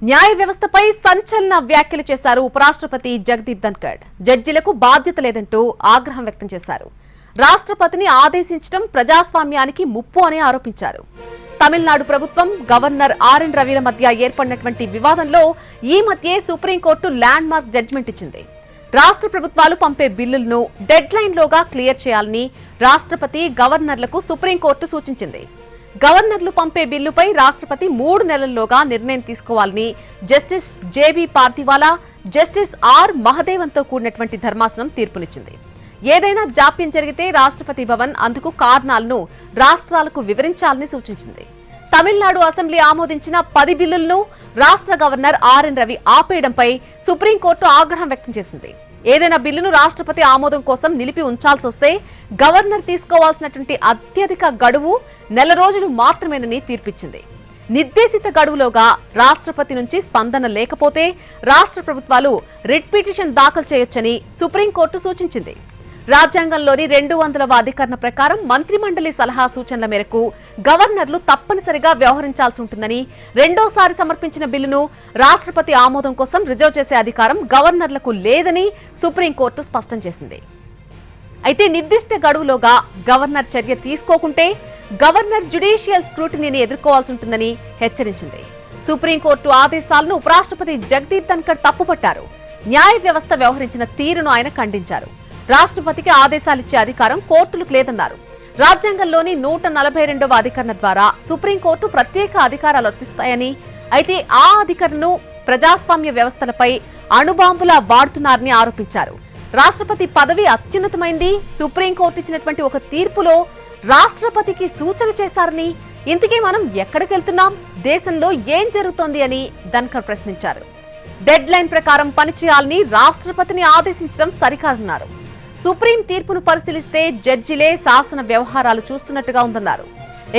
న్యాయ వ్యవస్థపై సంచలన వ్యాఖ్యలు చేశారు ఉపరాష్ట్రపతి జగదీప్ ధన్కర్. జడ్జీలకు బాధ్యత లేదంటూ ఆగ్రహం వ్యక్తం చేశారు. రాష్ట్రపతిని ఆదేశించడం ప్రజాస్వామ్యానికి ముప్పు అని ఆరోపించారు. తమిళనాడు ప్రభుత్వం గవర్నర్ ఆర్ఎన్ రవిల మధ్య ఏర్పడినటువంటి వివాదంలో ఈ మధ్య సుప్రీంకోర్టు ల్యాండ్ మార్క్ జడ్జిమెంట్ ఇచ్చింది. రాష్ట్ర ప్రభుత్వాలు పంపే బిల్లులను డెడ్ లైన్లోగా క్లియర్ చేయాలని రాష్ట్రపతి గవర్నర్లకు సుప్రీంకోర్టు సూచించింది. గవర్నర్లు పంపే బిల్లుపై రాష్ట్రపతి 3 నెలల్లోగా నిర్ణయం తీసుకోవాలని జస్టిస్ జేబీ పార్తివాలా, జస్టిస్ ఆర్ మహదేవన్తో కూడినటువంటి ధర్మాసనం తీర్పునిచ్చింది. ఏదైనా జాప్యం జరిగితే రాష్ట్రపతి భవన్ అందుకు కారణాలను రాష్ట్రాలకు వివరించాలని సూచించింది. తమిళనాడు అసెంబ్లీ ఆమోదించిన 10 బిల్లులను రాష్ట్ర గవర్నర్ ఆర్ఎన్ రవి ఆపేయడంపై సుప్రీంకోర్టు ఆగ్రహం వ్యక్తం చేసింది. ఏదైనా బిల్లును రాష్ట్రపతి ఆమోదం కోసం నిలిపి ఉంచాల్సి వస్తే గవర్నర్ తీసుకోవాల్సినటువంటి అత్యధిక గడువు 4 రోజులు మాత్రమేనని తీర్పిచ్చింది. నిర్దేశిత గడువులోగా రాష్ట్రపతి నుంచి స్పందన లేకపోతే రాష్ట్ర ప్రభుత్వాలు రిట్ పిటిషన్ దాఖలు చేయొచ్చని సుప్రీంకోర్టు సూచించింది. రాజ్యాంగంలోని 200వ అధికరణ ప్రకారం మంత్రిమండలి సలహా సూచనల మేరకు గవర్నర్లు తప్పనిసరిగా వ్యవహరించాల్సి ఉంటుందని, రెండోసారి సమర్పించిన బిల్లును రాష్ట్రపతి ఆమోదం కోసం రిజర్వ్ చేసే అధికారం గవర్నర్లకు లేదని సుప్రీంకోర్టు స్పష్టం చేసింది. అయితే నిర్దిష్ట గడువులోగా గవర్నర్ చర్య తీసుకోకుంటే గవర్నర్ జ్యుడిషియల్ స్క్రూటినీని ఎదుర్కోవాల్సి ఉంటుందని హెచ్చరించింది. సుప్రీంకోర్టు ఆదేశాలను ఉపరాష్ట్రపతి జగదీప్ ధన్కర్ తప్పుపట్టారు. న్యాయ వ్యవస్థ వ్యవహరించిన తీరును ఆయన ఖండించారు. రాష్ట్రపతికి ఆదేశాలిచ్చే అధికారం కోర్టులకు లేదన్నారు. రాజ్యాంగంలోని 142వ అధికరణ ద్వారా సుప్రీంకోర్టు ప్రత్యేక అధికారాలు వర్తిస్తాయని, అయితే ఆ అధికరణను ప్రజాస్వామ్య వ్యవస్థలపై అణుబాంబులా వాడుతున్నారని ఆరోపించారు. రాష్ట్రపతి పదవి అత్యున్నతమైంది. సుప్రీంకోర్టు ఇచ్చినటువంటి ఒక తీర్పులో రాష్ట్రపతికి సూచన చేశారని, ఇంతకీ మనం ఎక్కడికెళ్తున్నాం, దేశంలో ఏం జరుగుతోంది అని ధన్కర్ ప్రశ్నించారు. డెడ్ లైన్ ప్రకారం పనిచేయాలని రాష్ట్రపతిని ఆదేశించడం సరికాదన్నారు. సుప్రీం తీర్పును పరిశీలిస్తే జడ్జిలే శాసన వ్యవహారాలు చూస్తున్నట్టుగా ఉందన్నారు.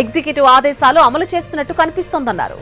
ఎగ్జిక్యూటివ్ ఆదేశాలు అమలు చేస్తున్నట్టు కనిపిస్తోందన్నారు.